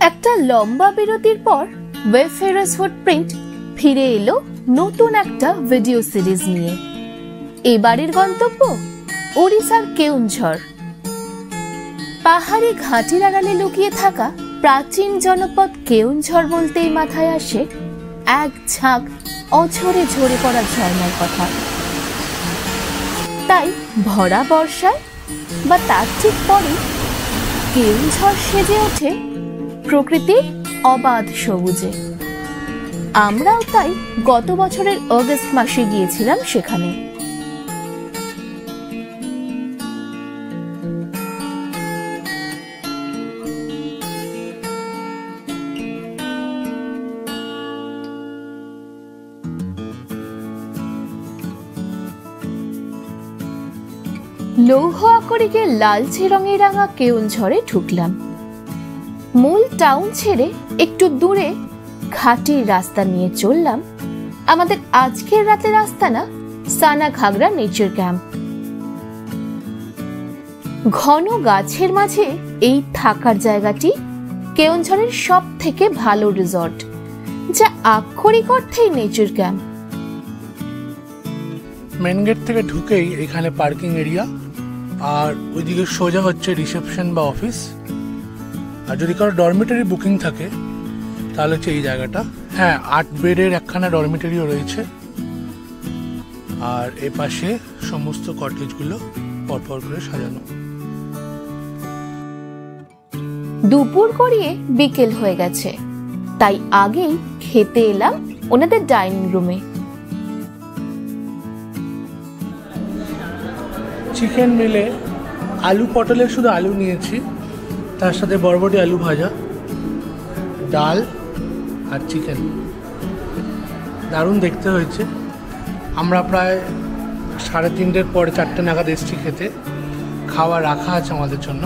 একটা লম্বা বিরতির পর ওয়েফেয়ারার্স ফুটপ্রিন্ট ফিরে এলো নতুন একটা ভিডিও সিরিজ নিয়ে। এবারের গন্তব্য ওড়িশার কেওনঝড়। পাহাড়ি ঘাটির আড়ালে লুকিয়ে থাকা প্রাচীন জনপদ কেওনঝড় বলতেই মাথায় আসে এক ঝাঁক অঝরে ঝরে পড়া ঝর্ণার কথা। তাই ভরা বর্ষায় বা তার ঠিক পরে কেওনঝড় সেজে ওঠে প্রকৃতির অবাধ সবুজে। আমরাও তাই গত বছরের অগস্ট মাসে গিয়েছিলাম সেখানে। লৌহ আকরিকের লালচে রঙে রাঙা কেওনঝড়ে ঢুকলাম। মূল টাউন ছেড়ে একটু দূরে ঘাটির রাস্তা নিয়ে চললাম আমাদের আজকের রাতের আস্তানা সানাঘাগরা নেচার ক্যাম্প। ঘন গাছের মাঝে এই থাকার জায়গাটি কেওনঝড়ের সব থেকে ভালো রিসর্ট, যা আক্ষরিক অর্থেই নেচার ক্যাম্প। মেন গেট থেকে ঢুকেই এখানে পার্কিং এরিয়া, আর ওইদিকে সোজা হচ্ছে রিসেপশন বা অফিস। আর যদি কারো ডরমিটারি বুকিং থাকে তাহলে হচ্ছে এই জায়গাটা। হ্যাঁ, 8 বেডের একখানা ডরমিটারিও রয়েছে। আর এ পাশে সমস্ত কটেজগুলো পরপর করে সাজানো। দুপুর গড়িয়ে বিকেল হয়ে গেছে, তাই আগেই খেতে এলাম ওনাদের ডাইনিং রুমে। চিকেন মিলে আলু পটলের শুধু আলু নিয়েছি, তার সাথে বরবটি আলু ভাজা, ডাল আর চিকেন। দারুণ দেখতে হয়েছে। আমরা প্রায় 3:30-র পরে 4টে নাগাদ এসছি খেতে। খাওয়া রাখা আছে আমাদের জন্য।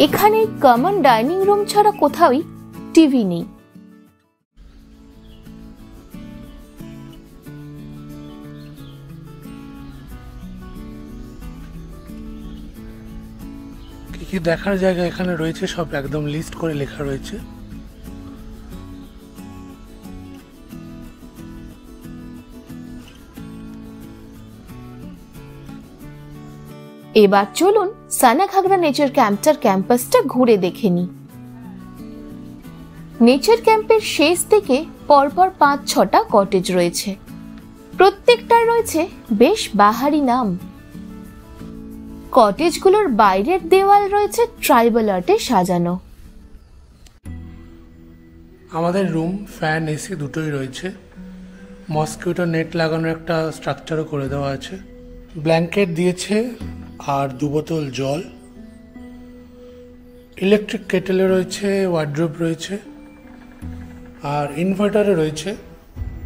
এখানে কমন ডাইনিং রুম ছাড়া কোথাওই টিভি নেই। কি দেখার জায়গা এখানে রয়েছে সব একদম লিস্ট করে লেখা রয়েছে। এবার চলুন সানাঘাগরা নেচার ক্যাম্পটার ক্যাম্পাসটা ঘুরে দেখে নিই। নেচার ক্যাম্পের শেষ দিকে পরপর 5-6টা কটেজ রয়েছে। প্রত্যেকটার রয়েছে বেশ বাহারি নাম। কটেজগুলোর বাইরের দেওয়াল রয়েছে ট্রাইবাল আর্টে সাজানো। আমাদের রুম, ফ্যান, এসি দুটোই রয়েছে। মসকিউটো নেট লাগানোর একটা স্ট্রাকচারও করে দেওয়া আছে। ব্ল্যাঙ্কেট দিয়েছে আর 2 বোতল জল। ইলেকট্রিক কেটেলে রয়েছে, ওয়ার্ড্রোব রয়েছে, আর ইনভার্টারে রয়েছে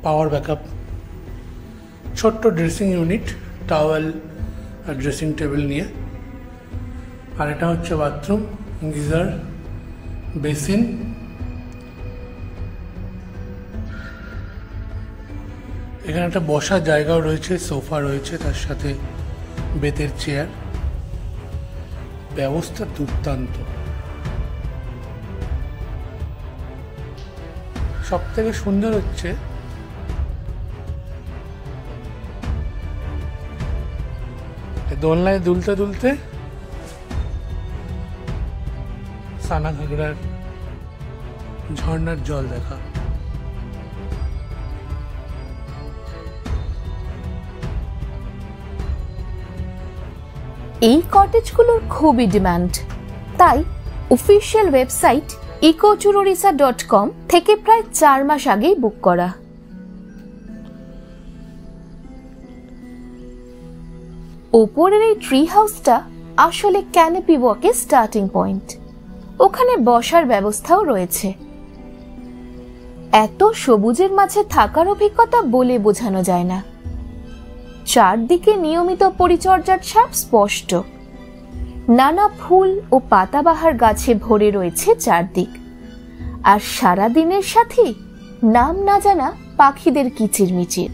পাওয়ার ব্যাকআপ। ছোট্ট ড্রেসিং ইউনিট, টাওয়েল আর ড্রেসিং টেবিল নিয়ে। আর এটা হচ্ছে বাথরুম, গিজার, বেসিন। এখানে একটা বসার জায়গাও রয়েছে, সোফা রয়েছে, তার সাথে বেতের চেয়ার। ব্যবস্থা দুর্দান্ত। সব থেকে সুন্দর হচ্ছে দোলনায় দুলতে দুলতে সানাঘাগরার ঝর্ণার জল দেখা। এই কটেজগুলোর খুবই ডিমান্ড, তাই অফিসিয়াল ওয়েবসাইট ecotourorissa.com থেকে প্রায় 4 মাস আগেই বুক করা। ওপরের এই ট্রি হাউসটা আসলে ক্যানোপি ওয়াকের স্টার্টিং পয়েন্ট। ওখানে বসার ব্যবস্থাও রয়েছে। এত সবুজের মাঝে থাকার অভিজ্ঞতা বলে বোঝানো যায় না। চারদিকে নিয়মিত পরিচর্যার ছাপ স্পষ্ট। নানা ফুল ও পাতাবাহার গাছে ভরে রয়েছে চারদিক। আর সারা দিনের সাথে নাম না জানা পাখিদের কিচিরমিচির।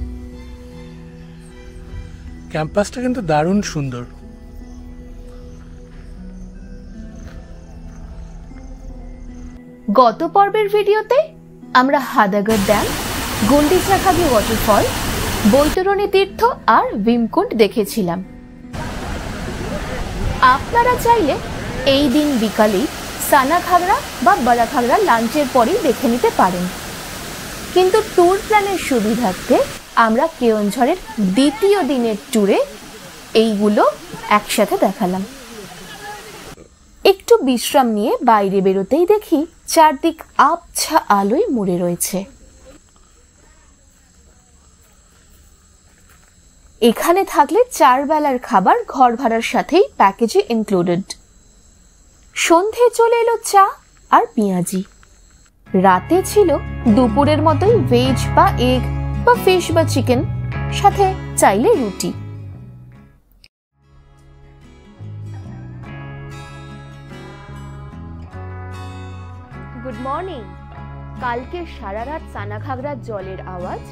ক্যাম্পাসটা কিন্তু দারুণ সুন্দর। গত পর্বের ভিডিওতে আমরা হাদাগর ড্যাম, গুন্ডিচাখাগি ওয়াটারফল, বৈতরণী তীর্থ আর ভীমকুণ্ড দেখেছিলাম। আপনারা চাইলে এই দিন বিকালেই সানাঘাগরা বা বড়াঘাগরা লাঞ্চের পরেই দেখে নিতে পারেন, কিন্তু ট্যুর প্ল্যানের সুবিধার্থে আমরা কেওনঝড়ের দ্বিতীয় দিনের ট্যুরে এইগুলো একসাথে দেখালাম। একটু বিশ্রাম নিয়ে বাইরে বেরোতেই দেখি চারদিক আবছা আলোয় মুড়ে রয়েছে। এখানে থাকলে 4 বেলার খাবার ঘর ভাড়ার সাথেই প্যাকেজে ইনক্লুডেড। সন্ধে চলে এলো চা আর পেঁয়াজি। রাতে ছিল দুপুরের মতোই ভেজ বা এগ বা ফিশ বা চিকেন, সাথে চাইলে রুটি। Good morning. কালকে সারা রাত সানাঘাগরার জলের আওয়াজ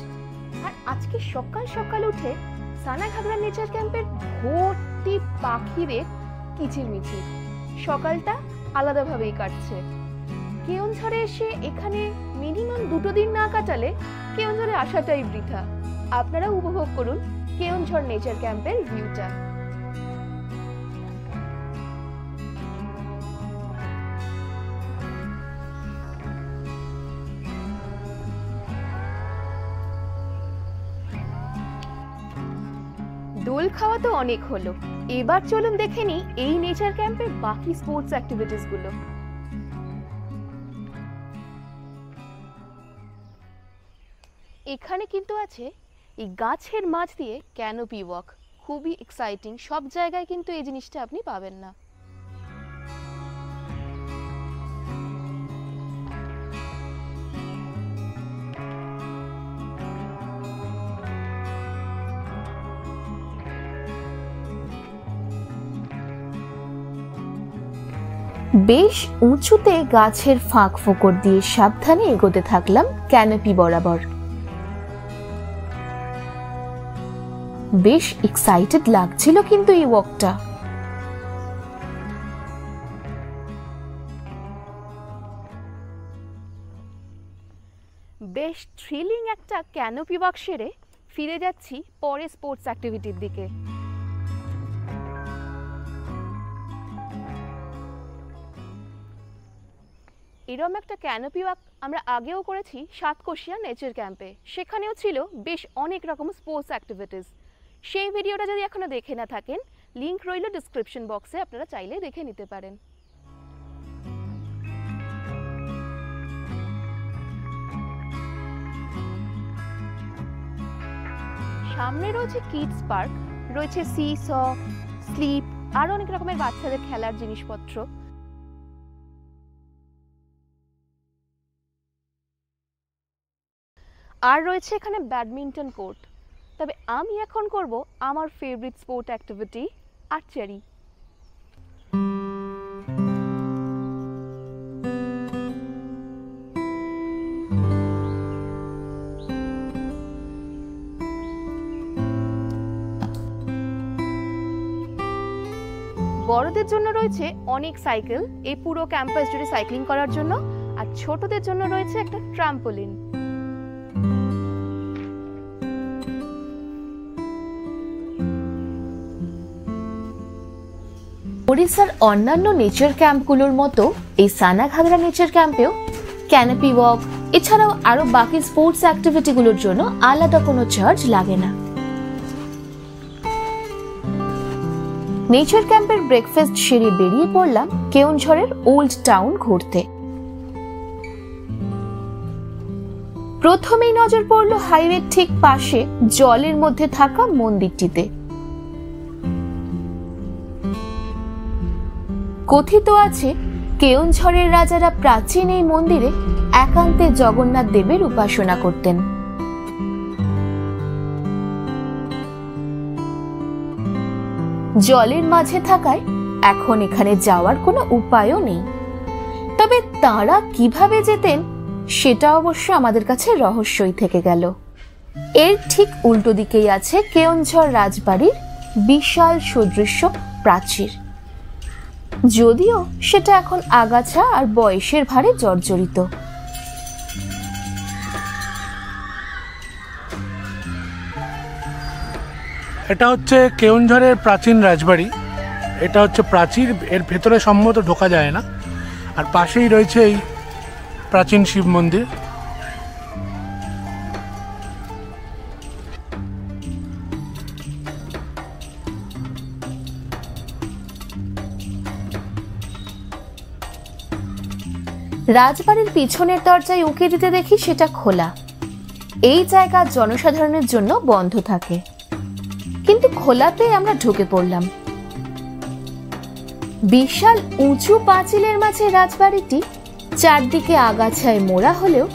আর আজকে সকাল সকাল উঠে সানাঘাগরা নেচার ক্যাম্পের ভর্তি পাখিদের কিচিরমিচির। সকালটা আলাদাভাবেই কাটছে। কেওনঝড়ে এসে এখানে মিনিমাম 2 দিন না কাটালে কেওনঝড়ে আসাটাই বৃথা। আপনারা উপভোগ করুন কেওনঝড় নেচার ক্যাম্পের ভিউটা। দোল খাওয়া তো অনেক হলো, এবার চলুন দেখে নিই এই নেচার ক্যাম্পের বাকি স্পোর্টস অ্যাক্টিভিটিস গুলো। এখানে কিন্তু আছে এই গাছের মাঝ দিয়ে ক্যানোপি ওয়াক, খুবই এক্সাইটিং। সব জায়গায় কিন্তু এই জিনিসটা আপনি পাবেন না। বেশ উঁচুতে গাছের ফাঁক ফোকর দিয়ে সাবধানে এগোতে থাকলাম ক্যানোপি বরাবর। বেশ এক্সাইটেড লাগছিল কিন্তু এই ওয়াকটা। বেশ থ্রিলিং একটা ক্যানোপি ওয়াক সেরে ফিরে যাচ্ছি পরে স্পোর্টস অ্যাক্টিভিটির দিকে। এরকম একটা ক্যানোপি ওয়াক আমরা আগেও করেছি সাতকোশিয়া নেচার ক্যাম্পে, সেখানেও ছিল বেশ অনেক রকম স্পোর্টস অ্যাক্টিভিটিস। সেই ভিডিওটা যদি এখনো দেখে না থাকেন, লিংক রইল ডেসক্রিপশন বক্সে, আপনারা চাইলে দেখে নিতে পারেন। সামনে রয়েছে কিডস পার্ক, রয়েছে সি-স, স্লিপ, আর অনেক রকমের বাচ্চাদের খেলার জিনিসপত্র। আর রয়েছে এখানে ব্যাডমিন্টন কোর্ট। তবে আমি এখন করব আমার ফেভারিট স্পোর্ট অ্যাক্টিভিটি, আর্চারি। বড়দের জন্য রয়েছে অনেক সাইকেল এই পুরো ক্যাম্পাস জুড়ে সাইক্লিং করার জন্য, আর ছোটদের জন্য রয়েছে একটা ট্রাম্পোলিন। ওড়িশার অন্যান্য নেচার ক্যাম্পগুলোর মতো এই সানাঘাগরা নেচার ক্যাম্পেও ক্যানোপি ওয়াক এছাড়াও আরো বাকি স্পোর্টস অ্যাক্টিভিটিগুলোর জন্য আলাদা কোনো চার্জ লাগে না। নেচার ক্যাম্পের ব্রেকফাস্ট সেরে বেরিয়ে পড়লাম কেওনঝড়ের ওল্ড টাউন ঘুরতে। প্রথমেই নজর পড়ল হাইওয়ের ঠিক পাশে জলের মধ্যে থাকা মন্দিরটিতে। কথিত আছে কেওনঝড়ের রাজারা প্রাচীন এই মন্দিরে একান্তে জগন্নাথ দেবের উপাসনা করতেন। জলের মাঝে থাকায় এখন এখানে যাওয়ার কোনো উপায়ও নেই, তবে তাঁরা কিভাবে যেতেন সেটা অবশ্য আমাদের কাছে রহস্যই থেকে গেল। এর ঠিক উল্টো দিকেই আছে কেওনঝড় রাজবাড়ির বিশাল সুদৃশ্য প্রাচীর। যদিও সেটা এখন আগাছা আর বয়সের ভারে জর্জরিত। এটা হচ্ছে কেওনঝড়ের প্রাচীন রাজবাড়ি। এটা হচ্ছে প্রাচীর, এর ভেতরে সম্ভবত ঢোকা যায় না। আর পাশেই রয়েছে এই প্রাচীন শিব মন্দির। রাজবাড়ির পিছনের দরজায় উঁকি দিতে দেখি সেটা খোলা। এই জায়গা জনসাধারণের জন্য বন্ধ থাকে, কিন্তু খোলাতে আমরা ঢুকে পড়লাম। বিশাল উঁচু পাঁচিলের মাঝে রাজবাড়িটি, চারদিকে আগাছায় মোড়া হলেও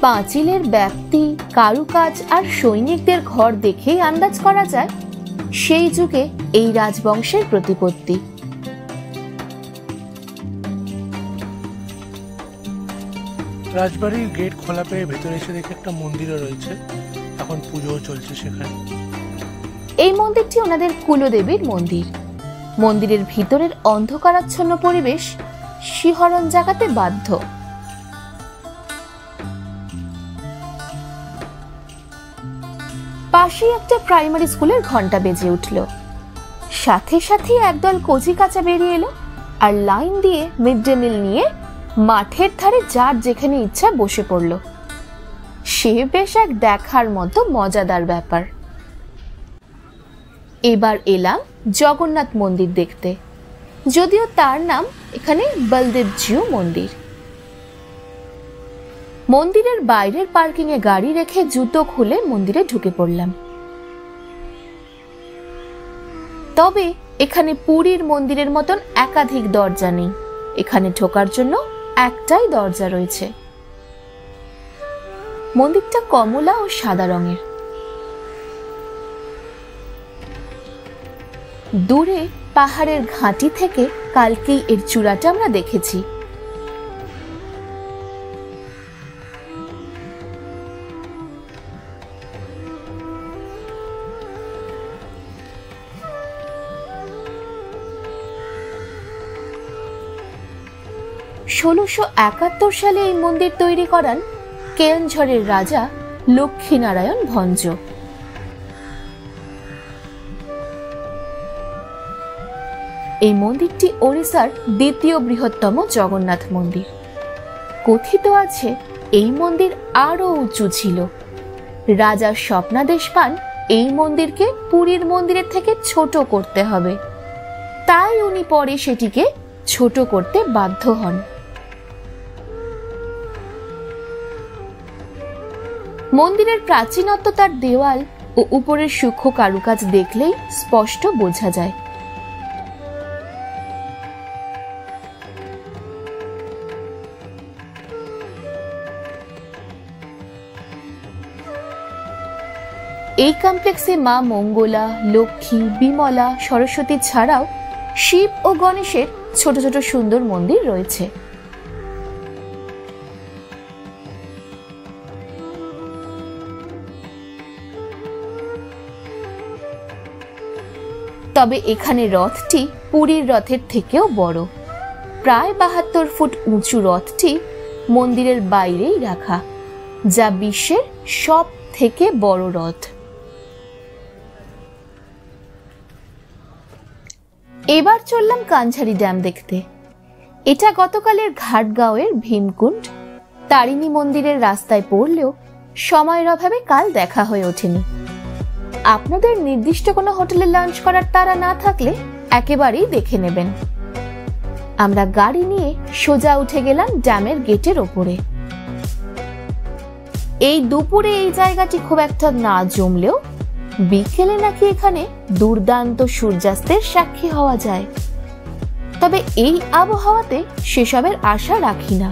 পাঁচিলের ব্যাপ্তি, কারুকাজ আর সৈনিকদের ঘর দেখেই আন্দাজ করা যায় সেই যুগে এই রাজবংশের প্রতিপত্তি। রাজবাড়ির গেট খোলা পেয়ে ভেতরে এসে দেখে একটা মন্দিরও রয়েছে, এখন পুজোও চলছে সেখানে। এই মন্দিরটি ওনাদের কুলদেবীর মন্দির। মন্দিরের ভিতরের অন্ধকারাচ্ছন্ন পরিবেশ শিহরণ জাগাতে বাধ্য। পাশেই একটা প্রাইমারি স্কুলের ঘন্টা বেজে উঠল। সাথে সাথে একদল কচি কাঁচা বেরিয়ে এলো আর লাইন দিয়ে মিড ডে মিল নিয়ে মাঠের ধারে যার যেখানে ইচ্ছা বসে পড়ল। সে বেশ এক দেখার মতো মজাদার ব্যাপার। এবার এলাম জগন্নাথ মন্দির দেখতে, যদিও তার নাম এখানে বলদেবজিউ মন্দির। মন্দিরের বাইরের পার্কিং এ গাড়ি রেখে জুতো খুলে মন্দিরে ঢুকে পড়লাম। তবে এখানে পুরীর মন্দিরের মতন একাধিক দরজা নেই। এখানে ঢোকার জন্য একটাই দরজা রয়েছে। মন্দিরটা কমলা ও সাদা রঙের। দূরে পাহাড়ের ঘাঁটি থেকে কালকেই এর চূড়াটা আমরা দেখেছি। ষোলোশো সালে এই মন্দির তৈরি করান কেওনঝড়ের রাজা লক্ষ্মীনারায়ণ ভঞ্জ। এই মন্দিরটি ওড়িশার দ্বিতীয় বৃহত্তম জগন্নাথ মন্দির। কথিত আছে এই মন্দির আরো উঁচু ছিল। রাজা স্বপ্নাদেশ পান এই মন্দিরকে পুরীর মন্দিরের থেকে ছোট করতে হবে, তাই উনি পরে সেটিকে ছোট করতে বাধ্য হন। মন্দিরের প্রাচীনত্ব তার দেওয়াল ও উপরের সূক্ষ্ম কারুকাজ দেখলেই স্পষ্ট বোঝা যায়। এই কমপ্লেক্সে মা মঙ্গলা, লক্ষ্মী, বিমলা, সরস্বতী ছাড়াও শিব ও গণেশের ছোট ছোট সুন্দর মন্দির রয়েছে। তবে এখানে রথটি পুরীর রথের থেকেও বড়। প্রায় ৭২ ফুট উঁচু রথটি মন্দিরের বাইরেই রাখা, যা বিশ্বের সব থেকে বড় রথ। এবার চললাম কাঞ্ঝারি ড্যাম দেখতে। এটা গতকালের ঘাটগাঁওয়ের ভীমকুণ্ড তারিণী মন্দিরের রাস্তায় পড়লেও সময়ের অভাবে কাল দেখা হয়ে ওঠেনি। আপনাদের নির্দিষ্ট কোনো হোটেলে লাঞ্চ করার তাড়া না থাকলে একেবারেই দেখে নেবেন। আমরা গাড়ি নিয়ে সোজা উঠে গেলাম ড্যামের গেটের ওপরে। এই দুপুরে এই জায়গাটি খুব একটা না জমলেও বিকেলে নাকি এখানে দুর্দান্ত সূর্যাস্তের সাক্ষী হওয়া যায়। তবে এই আবহাওয়াতে সেসবের আশা রাখি না।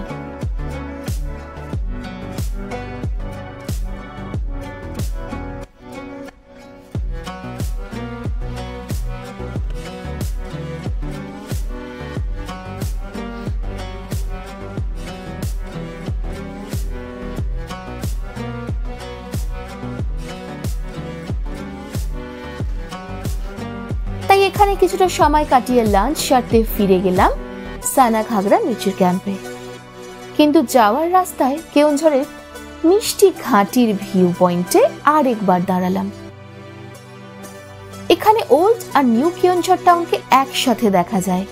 এখানে কিছুটা সময় কাটিয়ে লাঞ্চ সারতে ফিরে গেলাম সানাঘাগরা নিচের ক্যাম্পে। কিন্তু যাওয়ার রাস্তায় কেওনঝড়ের মিষ্টি ঘাটির ভিউ পয়েন্টে আরেকবার দাঁড়ালাম। এখানে ওল্ড আর নিউ কেওনঝড় টাউনকে একসাথে দেখা যায়।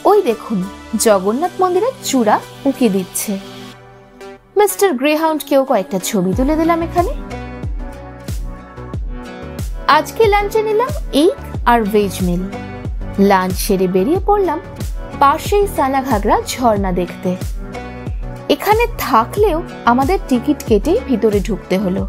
ওই দেখুন, জগন্নাথ মন্দিরের চূড়া উঁকি দিচ্ছে। মিস্টার গ্রেহাউন্ড কেও কয়েকটা ছবি তুলে দিলাম এখানে। আজকে লাঞ্চে নিলাম এগ আর ভেজ মিল। লাঞ্চ সেরে বেরিয়ে পড়লাম পাশেই সানাঘাগরা ঝর্ণা দেখতে। এখানে থাকলেও আমাদের টিকিট কেটেই ভিতরে ঢুকতে হলো।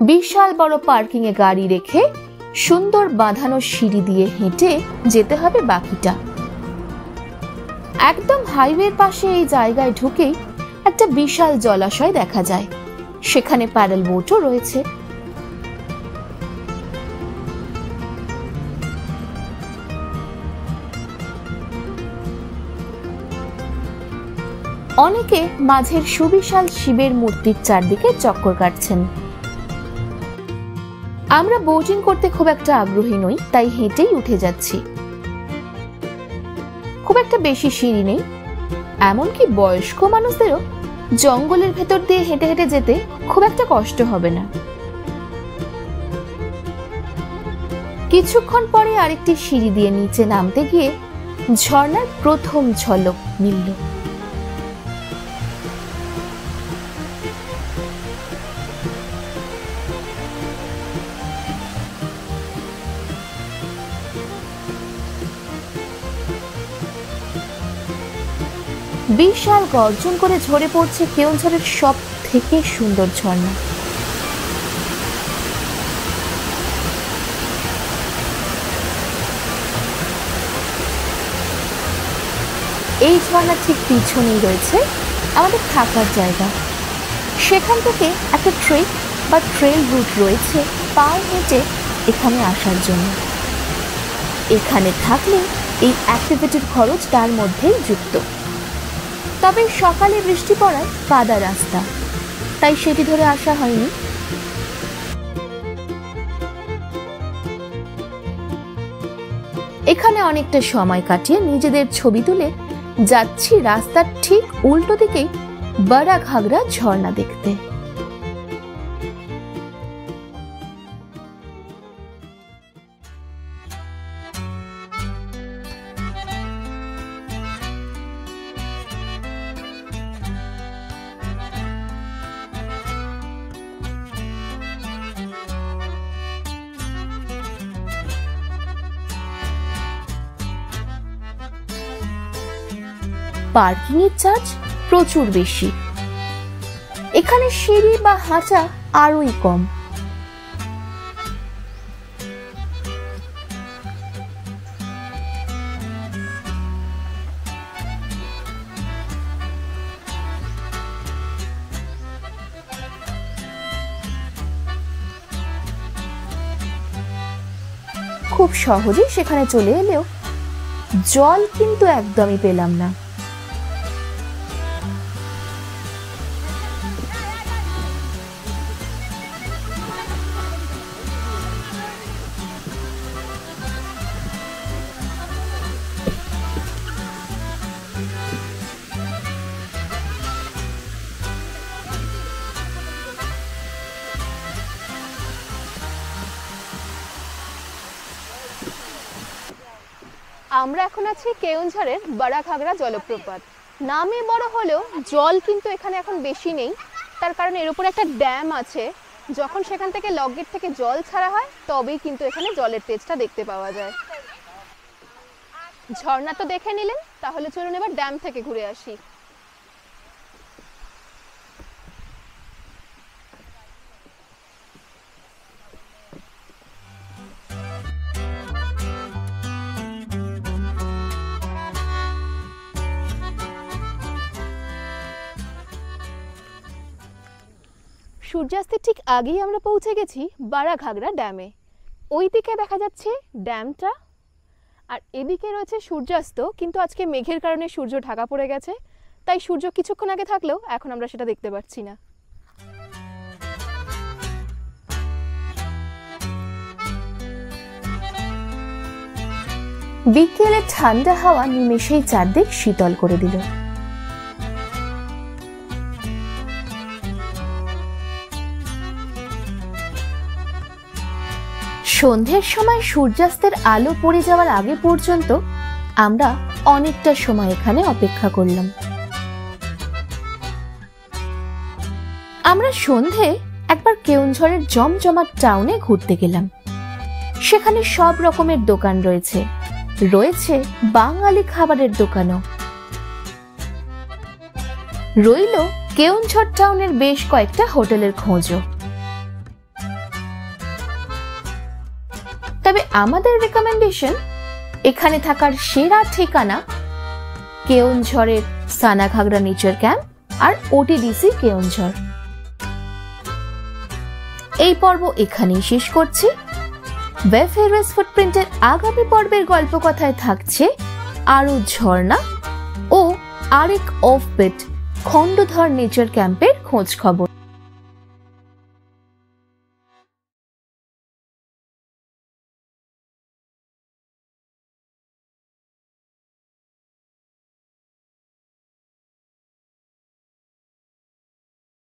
বিশাল বড় পার্কিং এ গাড়ি রেখে সুন্দর বাঁধানো সিঁড়ি দিয়ে হেঁটে যেতে হবে বাকিটা। একদম হাইওয়ের পাশে এই জায়গায় ঢুকেই একটা বিশাল জলাশয় দেখা যায়। সেখানে প্যাডেল বোটও রয়েছে। অনেকে মাঝের সুবিশাল শিবের মূর্তির চারদিকে চক্কর কাটছেন। আমরা বোটিং করতে খুব একটা আগ্রহী নই, তাই হেঁটেই উঠে যাচ্ছি। খুব একটা বেশি সিঁড়ি নেই, এমনকি বয়স্ক মানুষদেরও জঙ্গলের ভেতর দিয়ে হেঁটে হেঁটে যেতে খুব একটা কষ্ট হবে না। কিছুক্ষণ পরে আরেকটি সিঁড়ি দিয়ে নিচে নামতে গিয়ে ঝর্ণার প্রথম ঝলক মিলল। বিশাল গর্জন করে ঝরে পড়ছে কেওনঝড়ের সব থেকে সুন্দর ঝর্ণা। এই ঝর্ণার ঠিক পিছনেই রয়েছে আমাদের থাকার জায়গা। সেখান থেকে একটা ট্রেক বা ট্রেল রুট রয়েছে পায়ে হেঁটে এখানে আসার জন্য। এখানে থাকলে এই অ্যাক্টিভিটির খরচ তার মধ্যেই যুক্ত। তবে সকালে বৃষ্টি পড়ায় কাদা রাস্তা, তাই সেটি ধরে আসা হয়নি। এখানে অনেকটা সময় কাটিয়ে নিজেদের ছবি তুলে যাচ্ছি রাস্তার ঠিক উল্টো দিকেই বারাঘাগরা ঝর্ণা দেখতে। পার্কিং এর চার্জ প্রচুর বেশি। এখানে সিঁড়ি বা হাঁটা আরোই কম। খুব সহজেই সেখানে চলে এলেও জল কিন্তু একদমই পেলাম না। আমরা এখন আছি কেওনঝড়ের বারাঘাগরা জলপ্রপাত। নামে বড় হলেও জল কিন্তু এখানে এখন বেশি নেই, তার কারণ এর উপর একটা ড্যাম আছে। যখন সেখান থেকে লক গেট থেকে জল ছাড়া হয় তবেই কিন্তু এখানে জলের তেজটা দেখতে পাওয়া যায়। ঝর্ণা তো দেখে নিলেন, তাহলে চলুন এবার ড্যাম থেকে ঘুরে আসি। সূর্যাস্তের ঠিক আগেই আমরা পৌঁছে গেছি বারাঘাগরা ড্যামে। ওই দিকে দেখা যাচ্ছে ড্যামটা, আর এদিকে রয়েছে সূর্যাস্ত, কিন্তু আজকে মেঘের কারণে সূর্য ঢাকা পড়ে গেছে, তাই সূর্য কিছুক্ষণ আগে থাকলেও এখন আমরা সেটা দেখতে পাচ্ছি না। বিকেলে ঠান্ডা হাওয়া নিমেষেই চারদিক শীতল করে দিল। সন্ধ্যের সময় সূর্যাস্তের আলো পড়ে যাওয়ার আগে পর্যন্ত আমরা অনেকটা সময় এখানে অপেক্ষা করলাম। আমরা সন্ধে একবার কেওনঝড়ের জমজমাট টাউনে ঘুরতে গেলাম। সেখানে সব রকমের দোকান রয়েছে, রয়েছে বাঙালি খাবারের দোকানও। রইল কেওনঝড় টাউনের বেশ কয়েকটা হোটেলের খোঁজও। তবে আমাদের রেকমেন্ডেশন এখানে থাকার সেরা ঠিকানা কেওনঝড়ের সানাঘাগরা নেচার ক্যাম্প আর ওটিডিসি কেওনঝড়। এই পর্ব এখানেই শেষ করছি। ওয়েফেয়ারস ফুটপ্রিন্টের আগামী পর্বের গল্প কথায় থাকছে আরো ঝর্ণা ও আরেক অফবিট খণ্ডধর নেচার ক্যাম্পের খোঁজ খবর।